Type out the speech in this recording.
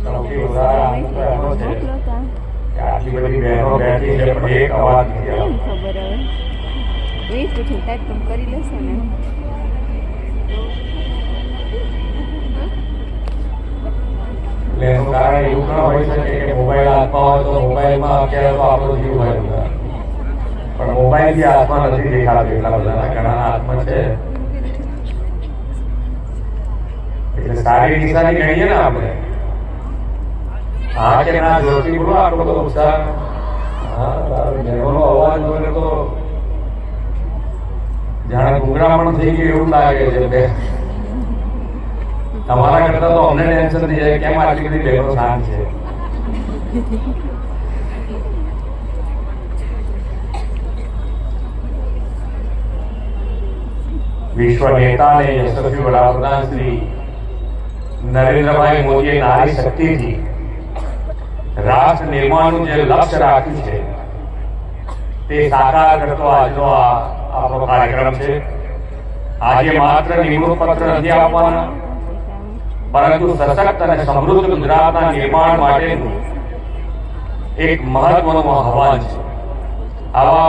સૌથી વધારે આનંદ તો એનો છે કે આટલી બધી બહેનો બેઠી છે પણ એક અવાજ નથી આવતો. ખબર હવે એ જ પૂછું ટાઈપ તમે કરી લેશો ને એટલે એનું કારણ એવું પણ હોઈ શકે કે મોબાઈલ હાથમાં હોય તો મોબાઈલમાં અત્યારે તો આપણો જીવ હોય બધા, પણ મોબાઈલ થી હાથમાં નથી દેખાતું એટલા બધા ઘણા હાથમાં છે. એટલે સારી નિશાની ગણીએ ને આપણે. હા કે ના જોરથી બોલો આટલો બધો ઉત્સાહ. હા બહેનોનો અવાજ બોલે તો જાણે ગુંગરામણ થઈ ગયું એવું લાગે છે. બે તમારા કરતા તો અમને ટેન્શન થઈ જાય કેમ આટલી બધી બહેનો શાંત છે. વિશ્વ નેતા અને યશસ્વી વડાપ્રધાન શ્રી નરેન્દ્રભાઈ મોદીએ નારી શક્તિથી રાષ્ટ્ર નિર્માણનું જે લક્ષ્ય રાખ્યું છે તે સાકાર કરતો આજનો આપણો કાર્યક્રમ છે. આજે માત્ર નિમણૂક પત્ર નથી આપવાના, પરંતુ સશક્ત અને સમૃદ્ધ ગુજરાતના નિર્માણ માટેનું એક મહત્વનું આહ્વાન છે. આવા